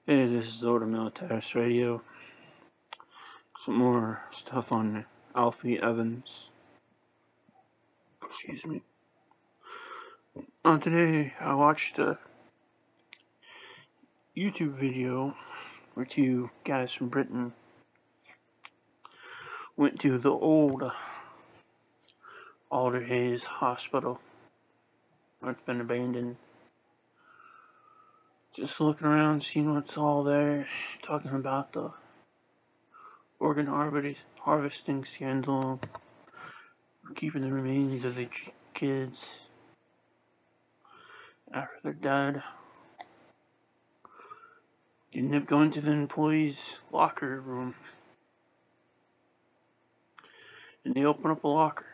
Hey, this is Alder Militaris Radio. Some more stuff on Alfie Evans. Excuse me. Today I watched a YouTube video where two guys from Britain went to the old Alder hospital where it's been abandoned. Just looking around, seeing what's all there, talking about the organ harvesting scandal, keeping the remains of the kids after they're dead. Ended up going to the employees' locker room, and they open up a locker.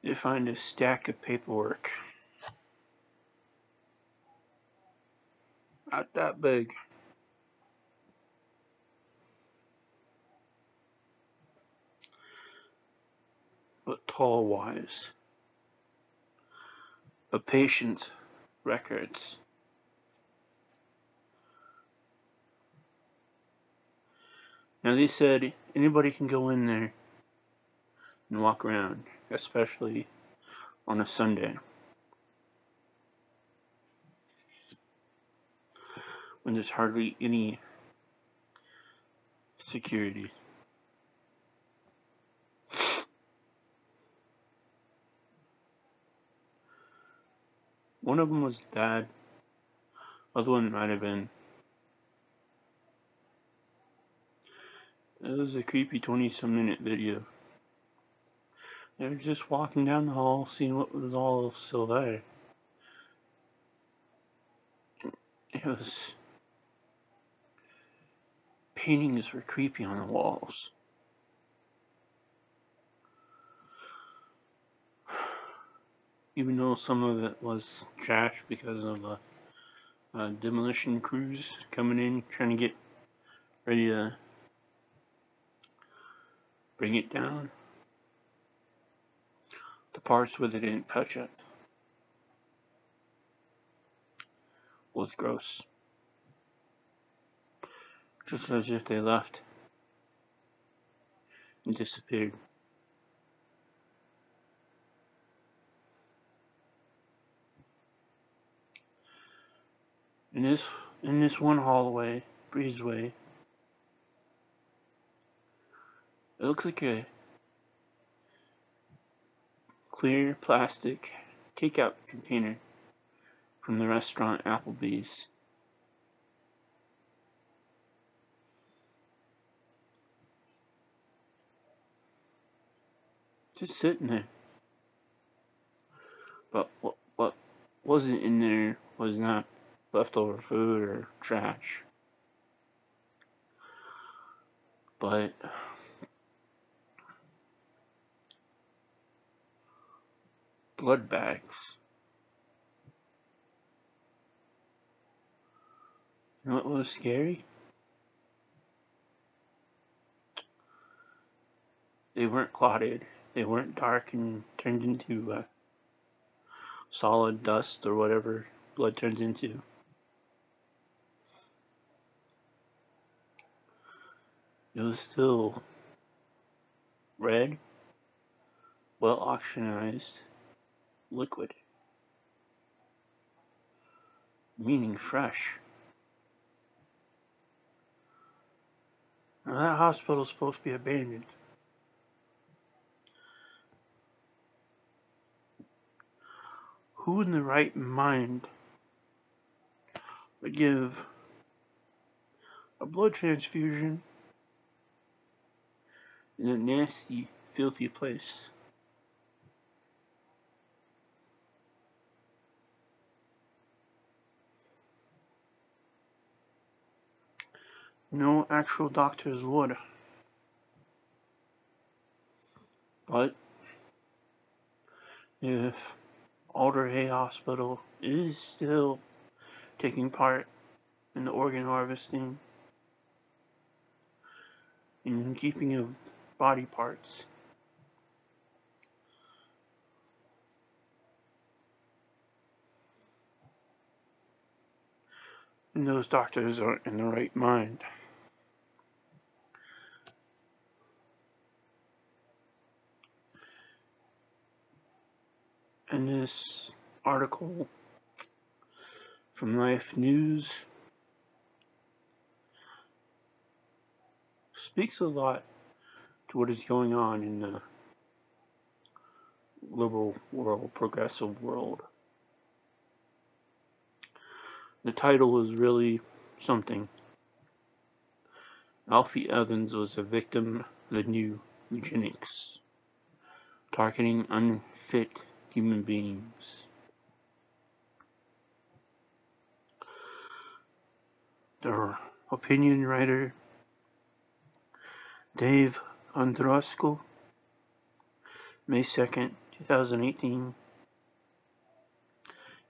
They find a stack of paperwork. Not that big. But tall-wise. A patient's records. Now they said anybody can go in there and walk around, especially on a Sunday, when there's hardly any security. One of them was Dad. Other one might have been. It was a creepy 20-some minute video. They were just walking down the hall, seeing what was all still there. It was... paintings were creepy on the walls. Even though some of it was trash because of demolition crews coming in, trying to get ready to bring it down. The parts where they didn't touch it was gross. Just as if they left and disappeared. In this one hallway, breezeway, it looks like a clear plastic takeout container from the restaurant Applebee's. Just sitting there. But what wasn't in there was not leftover food or trash, but blood bags. You know what was scary? They weren't clotted. They weren't dark and turned into solid dust or whatever blood turns into. It was still red, well oxygenized liquid, meaning fresh. Now that hospital is supposed to be abandoned. Who in their right mind would give a blood transfusion in a nasty, filthy place? No actual doctors would. But if Alder Hospital is still taking part in the organ harvesting and keeping of body parts, and those doctors aren't in the right mind. And this article from Life News speaks a lot to what is going on in the liberal world, progressive world. The title is really something. Alfie Evans was a victim of the new eugenics, targeting unfit human beings. The opinion writer Dave Androsco, May 2nd, 2018,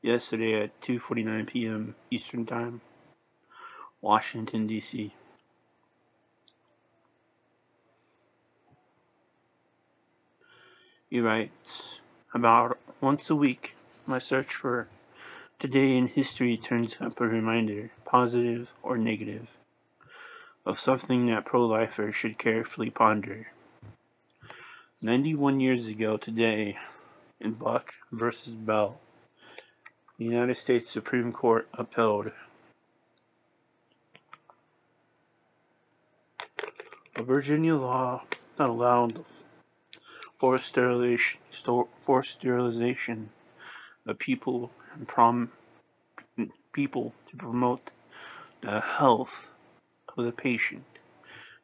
yesterday at 2:49 p.m. Eastern Time, Washington, D.C. He writes, about once a week, my search for today in history turns up a reminder, positive or negative, of something that pro-lifers should carefully ponder. 91 years ago today, in Buck versus Bell, the United States Supreme Court upheld a Virginia law that allowed forced sterilization of people to promote the health of the patient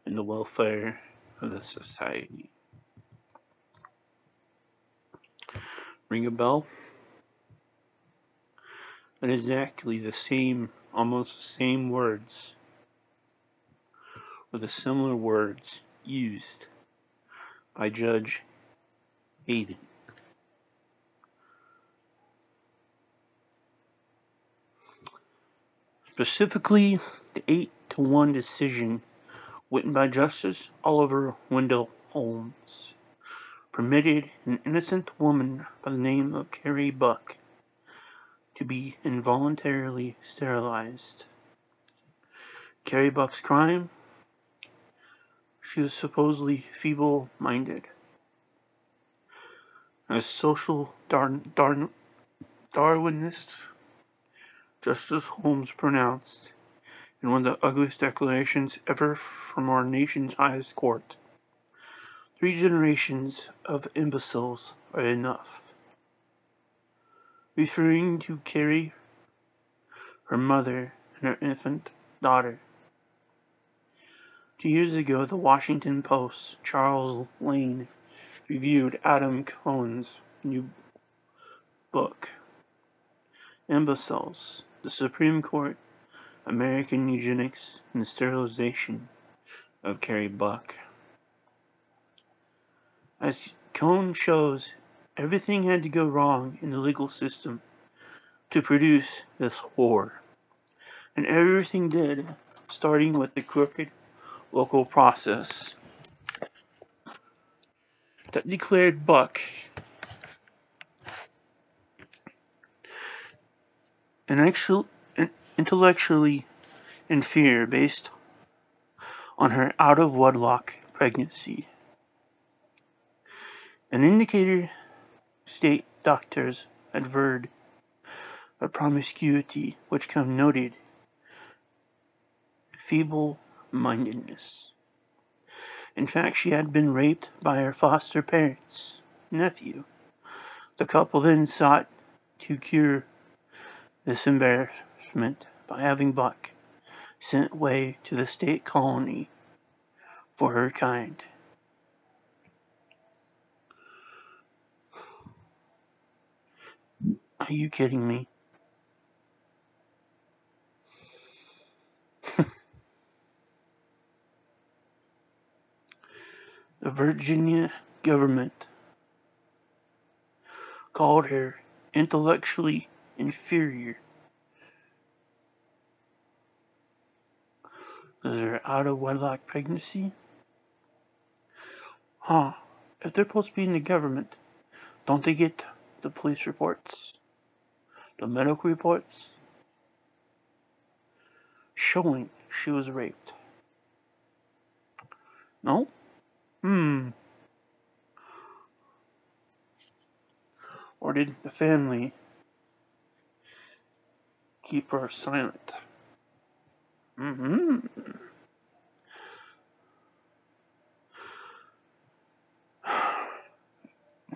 and the welfare of the society. Ring a bell? And exactly the same, almost the same words, with the similar words used by Judge Hayden. Specifically, the 8-1 decision written by Justice Oliver Wendell Holmes permitted an innocent woman by the name of Carrie Buck to be involuntarily sterilized. Carrie Buck's crime? She was supposedly feeble-minded. As social Darwinist, Justice Holmes pronounced in one of the ugliest declarations ever from our nation's highest court, 3 generations of imbeciles are enough. Referring to Carrie, her mother, and her infant daughter. 2 years ago, the Washington Post's Charles Lane reviewed Adam Cohen's new book, Imbeciles, the Supreme Court, American Eugenics, and the Sterilization of Carrie Buck. As Cohen shows, everything had to go wrong in the legal system to produce this horror. And everything did, starting with the crooked local process that declared Buck intellectually inferior based on her out-of-wedlock pregnancy. An indicator state doctors averred a promiscuity which connoted feeble-mindedness. In fact, she had been raped by her foster parents' nephew. The couple then sought to cure this embarrassment by having Buck sent away to the state colony for her kind. Are you kidding me? The Virginia government called her intellectually inferior. Is her out-of-wedlock pregnancy? If they're supposed to be in the government, don't they get the police reports? The medical reports? showing she was raped. No? Or did the family keep her silent?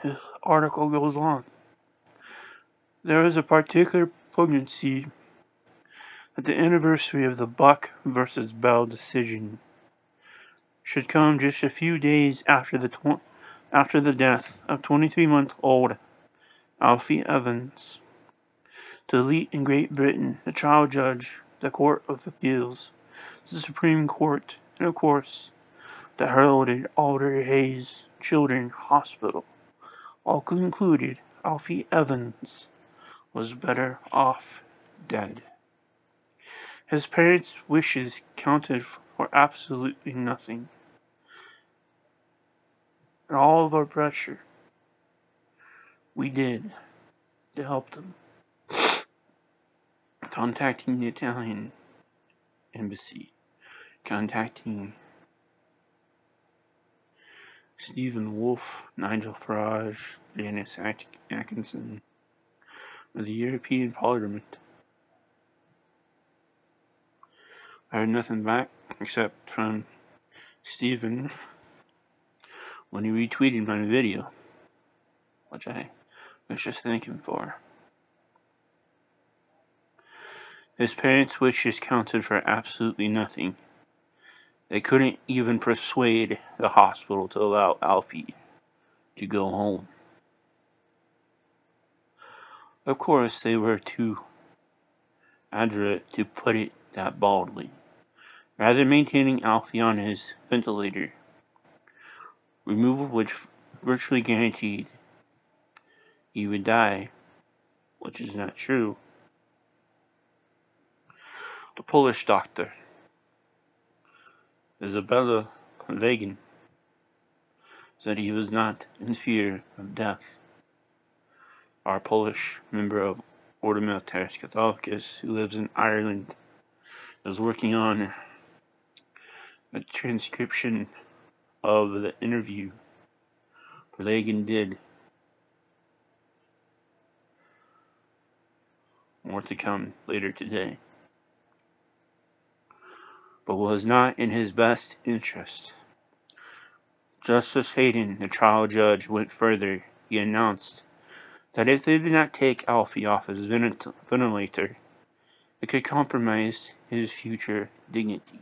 This article goes on. There is a particular poignancy that the anniversary of the Buck versus Bell decision should come just a few days after the death of 23-month-old Alfie Evans. To elite in Great Britain, the trial judge, the Court of Appeals, the Supreme Court, and of course, the heralded Alder Children's Hospital, all concluded Alfie Evans was better off dead. His parents' wishes counted for absolutely nothing. And all of our pressure we did to help them. Contacting the Italian embassy, contacting Stephen Wolfe, Nigel Farage, Janice Atkinson, of the European Parliament. I heard nothing back except from Stephen when he retweeted my video, which I was just thanking for. His parents' wishes counted for absolutely nothing. They couldn't even persuade the hospital to allow Alfie to go home. Of course, they were too adroit to put it that baldly. Rather than maintaining Alfie on his ventilator, removal which virtually guaranteed he would die, which is not true. The Polish doctor, Isabella Konwagen, said he was not in fear of death. Our Polish member of Order Militaris Catholicus, who lives in Ireland, is working on a transcription of the interview Konwagen did. More to come later today. But was not in his best interest. Justice Hayden, the trial judge, went further. He announced that if they did not take Alfie off his ventilator, it could compromise his future dignity.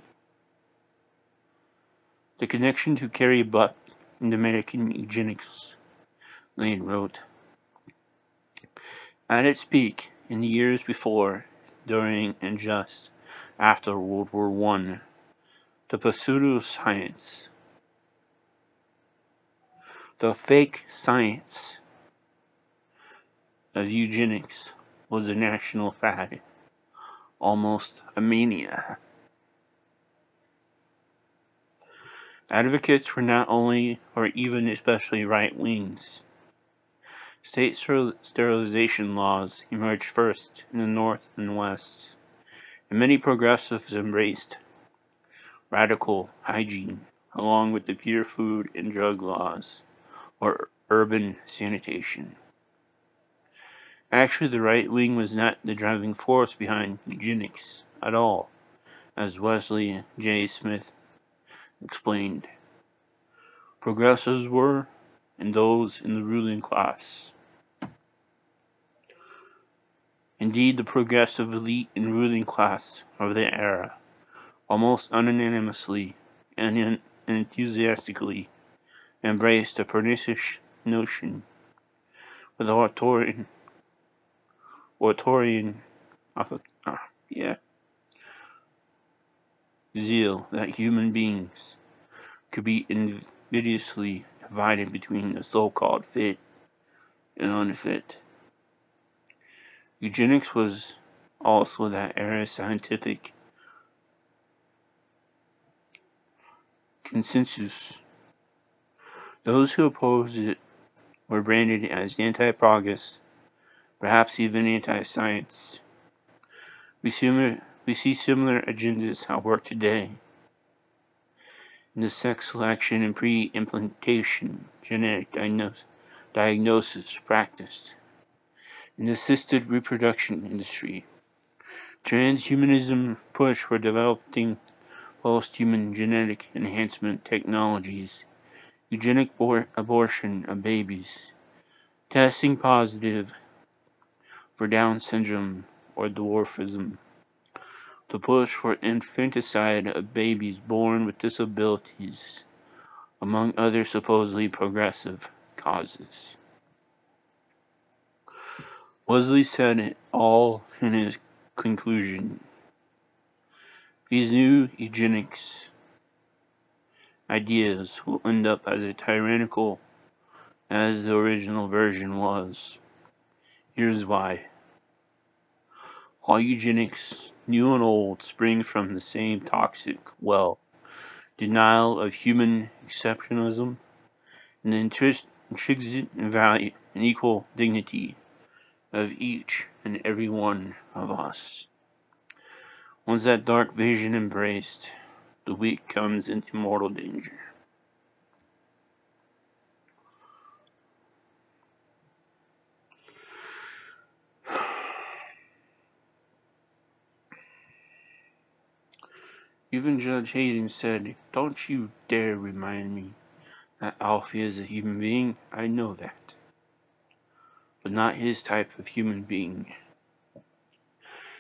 The connection to Carrie Buck and American eugenics, Lane wrote. At its peak, in the years before, during, and just after World War I, the pseudo-science, the fake science of eugenics was a national fad, almost a mania. Advocates were not only, or even especially right-wings. State sterilization laws emerged first in the North and West, and many progressives embraced radical hygiene, along with the pure food and drug laws, or urban sanitation. Actually, the right wing was not the driving force behind eugenics at all, as Wesley J. Smith explained. Progressives were, and those in the ruling class. Indeed, the progressive elite and ruling class of the era, almost unanimously and enthusiastically, embraced a pernicious notion with authoritarian zeal that human beings could be invidiously divided between the so-called fit and unfit. Eugenics was also that era's scientific consensus. Those who opposed it were branded as anti-progress, perhaps even anti-science. We We see similar agendas at work today in the sex selection and pre-implantation genetic diagnosis practiced in the assisted reproduction industry. Transhumanism push for developing post-human genetic enhancement technologies, eugenic abortion of babies, testing positive for Down syndrome or dwarfism, the push for infanticide of babies born with disabilities, among other supposedly progressive causes. Wesley said it all in his conclusion. These new eugenics ideas will end up as tyrannical as the original version was. Here's why. All eugenics, new and old, spring from the same toxic well: denial of human exceptionalism and the intrinsic value and equal dignity of each and every one of us. Once that dark vision embraced, the weak comes into mortal danger. Even Judge Hayden said, "Don't you dare remind me that Alfie is a human being. I know that. But not his type of human being."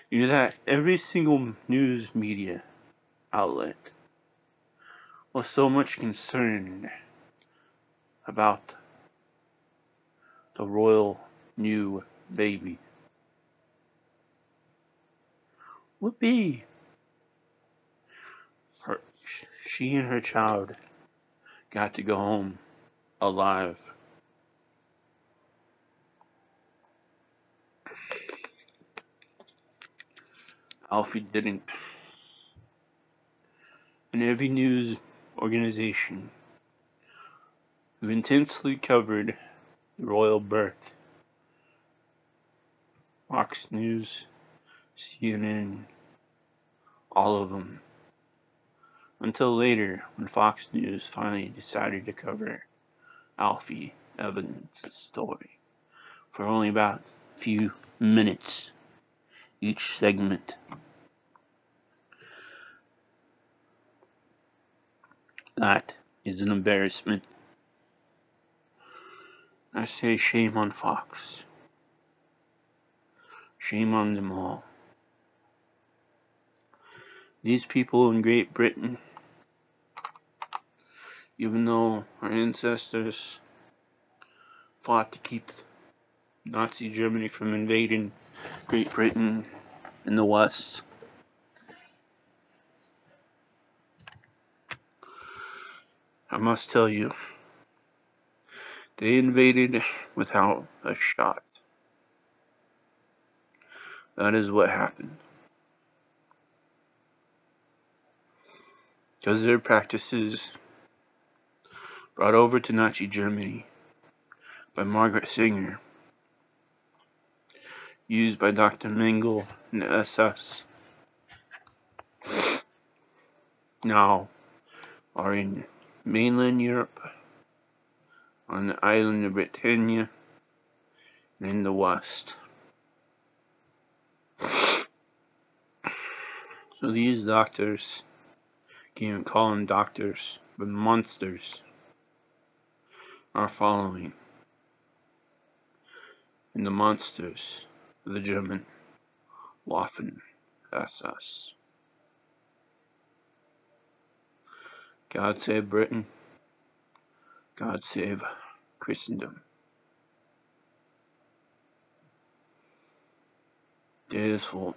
You know that every single news media outlet was so much concerned about the royal new baby. Whoopee! She and her child got to go home alive. Alfie didn't. And every news organization who intensely covered the royal birth, Fox News, CNN, all of them, until later when Fox News finally decided to cover Alfie Evans' story for only about a few minutes each segment. That is an embarrassment. I say shame on Fox. Shame on them all. These people in Great Britain, even though our ancestors fought to keep Nazi Germany from invading Great Britain in the West, I must tell you, they invaded without a shot. That is what happened. Because their practices brought over to Nazi Germany by Margaret Sanger, used by Dr. Mengele and the SS, now are in mainland Europe, on the island of Britannia, and in the West. So these doctors, can't even call them doctors, but monsters, are following. And the monsters of the German Waffen SS. God save Britain. God save Christendom. Day is full.